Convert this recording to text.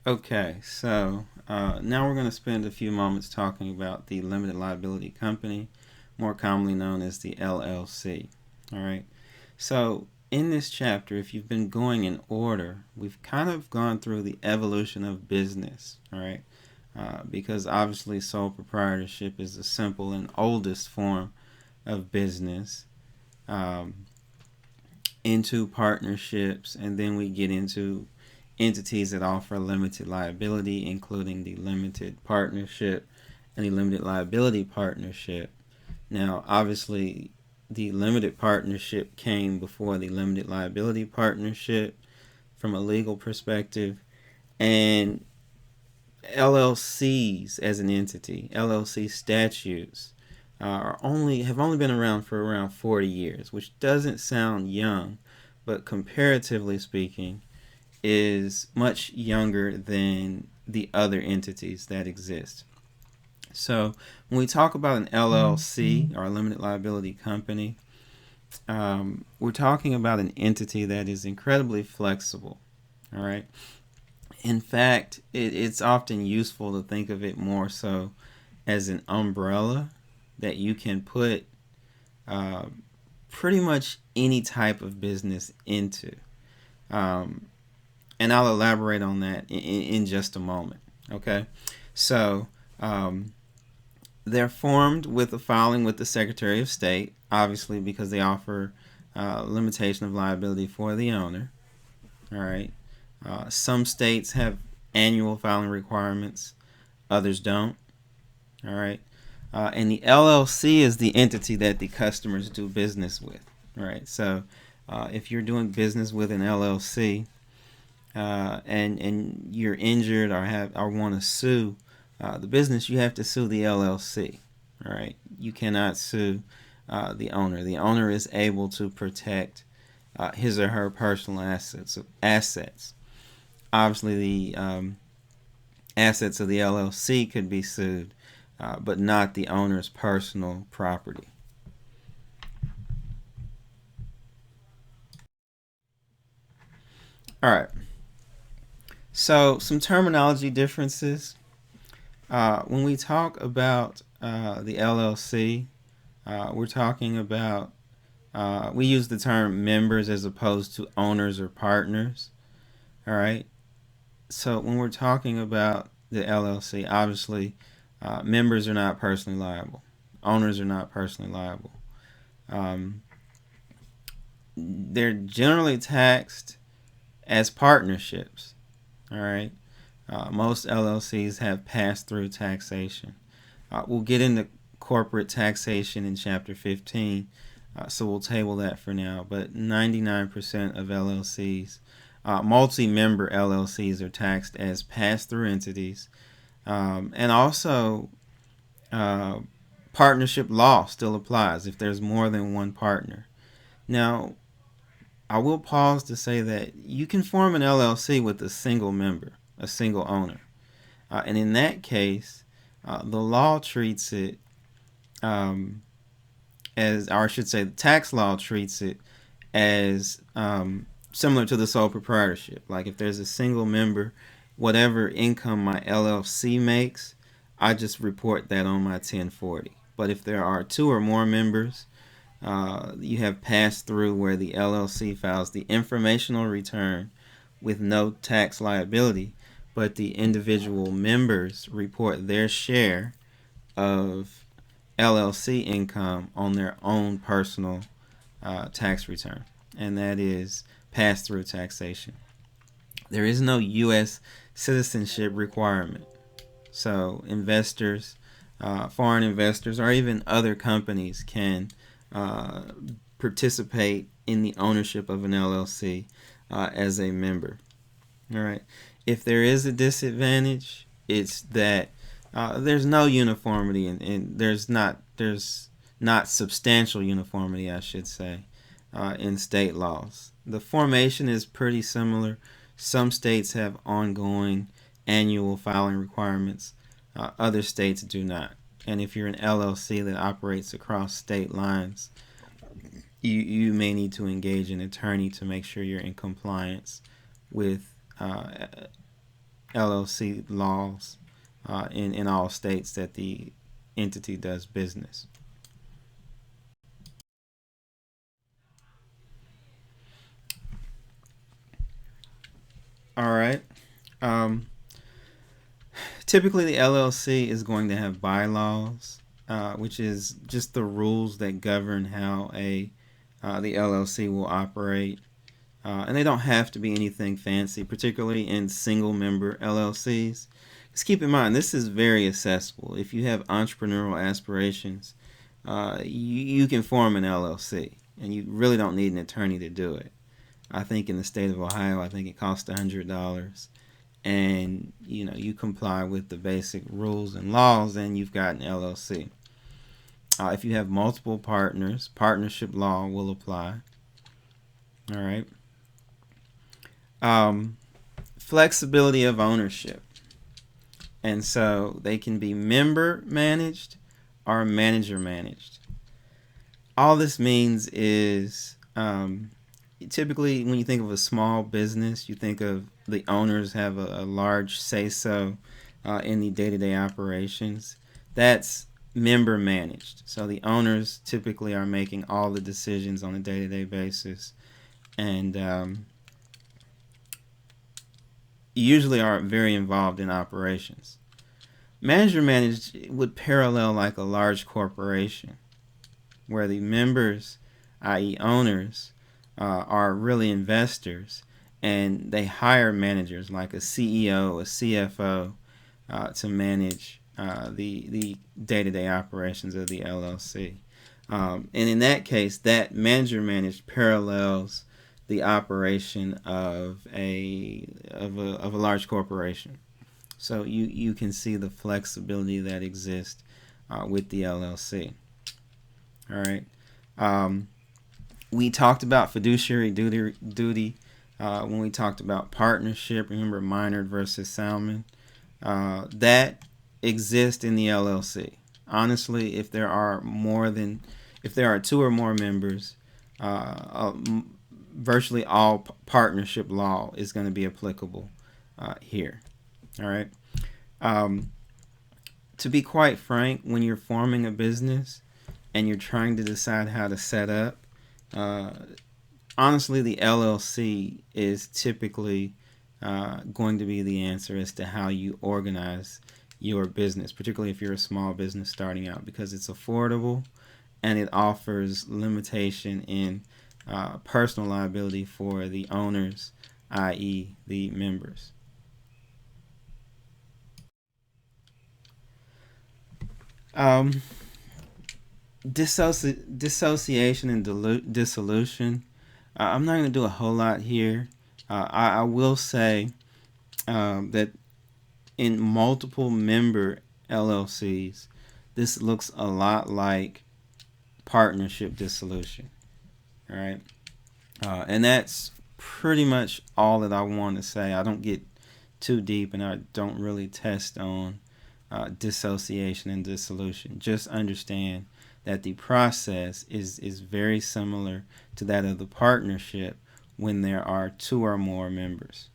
Okay, so now we're going to spend a few moments talking about the limited liability company, more commonly known as the LLC. All right, so in this chapter, if you've been going in order, we've kind of gone through the evolution of business. All right, because obviously sole proprietorship is the simple and oldest form of business. Um, into partnerships, and then we get into entities that offer limited liability, including the limited partnership and the limited liability partnership. Now, obviously, the limited partnership came before the limited liability partnership from a legal perspective, and LLCs as an entity, LLC statutes have only been around for around 40 years, which doesn't sound young, but comparatively speaking, is much younger than the other entities that exist. So when we talk about an LLC or a limited liability company, we're talking about an entity that is incredibly flexible. All right. In fact, it's often useful to think of it more so as an umbrella that you can put uh, pretty much any type of business into. Um, and I'll elaborate on that in just a moment. Okay, so they're formed with a filing with the Secretary of State, obviously because they offer limitation of liability for the owner. All right, some states have annual filing requirements, others don't. All right, and the LLC is the entity that the customers do business with. All right, so if you're doing business with an LLC, and you're injured or want to sue the business, you have to sue the LLC. All right, you cannot sue the owner. The owner is able to protect his or her personal assets. Obviously, the assets of the LLC could be sued, but not the owner's personal property. All right. So some terminology differences. When we talk about the LLC, we're talking about we use the term members as opposed to owners or partners. All right. So when we're talking about the LLC, obviously members are not personally liable. Owners are not personally liable. Um, they're generally taxed as partnerships. All right. Most LLCs have pass-through taxation. We'll get into corporate taxation in Chapter 15, so we'll table that for now. But 99% of LLCs, multi-member LLCs, are taxed as pass-through entities. And also, uh, partnership law still applies if there's more than one partner. Now, I will pause to say that you can form an LLC with a single member, a single owner. And in that case, the law treats it as, or I should say, the tax law treats it as similar to the sole proprietorship. Like if there's a single member, whatever income my LLC makes, I just report that on my 1040. But if there are two or more members, you have passed through where the LLC files the informational return with no tax liability, but the individual members report their share of LLC income on their own personal tax return, and that is pass through taxation. There is no U.S. citizenship requirement. So, foreign investors, or even other companies can uh, participate in the ownership of an LLC as a member. All right. If there is a disadvantage, it's that there's no uniformity, and there's not substantial uniformity, I should say, in state laws. The formation is pretty similar. Some states have ongoing annual filing requirements. Other states do not. And if you're an LLC that operates across state lines, you may need to engage an attorney to make sure you're in compliance with LLC laws in all states that the entity does business. All right. Um, Typically, the LLC is going to have bylaws, which is just the rules that govern how the LLC will operate. And they don't have to be anything fancy, particularly in single member LLCs. Just keep in mind, this is very accessible. If you have entrepreneurial aspirations, you can form an LLC, and you really don't need an attorney to do it. I think in the state of Ohio, I think it costs $100, and you comply with the basic rules and laws, and you've got an LLC. If you have multiple partners, partnership law will apply. All right. Um, Flexibility of ownership, and so they can be member managed or manager managed. All this means is typically when you think of a small business, you think of the owners have a large say so in the day-to-day operations. That's member managed. So the owners typically are making all the decisions on a day-to-day basis, and usually are very involved in operations. Manager managed would parallel like a large corporation, where the members, i.e., owners, are really investors, and they hire managers like a CEO, a CFO, to manage the day-to-day operations of the LLC. And in that case, that manager managed parallels the operation of a large corporation. So you can see the flexibility that exists with the LLC. All right. We talked about fiduciary duty when we talked about partnership. Remember Minard versus Salmon. That exists in the LLC. Honestly, if there are two or more members, virtually all partnership law is going to be applicable here. All right. To be quite frank, when you're forming a business and you're trying to decide how to set up, honestly, the LLC is typically going to be the answer as to how you organize your business, particularly if you're a small business starting out, because it's affordable and it offers limitation in personal liability for the owners, i.e., the members. Um, Dissociation and dissolution. I'm not going to do a whole lot here. I will say that in multiple member LLCs, this looks a lot like partnership dissolution. All right. And that's pretty much all that I want to say. I don't get too deep, and I don't really test on dissociation and dissolution. Just understand that the process is very similar to that of the partnership when there are two or more members.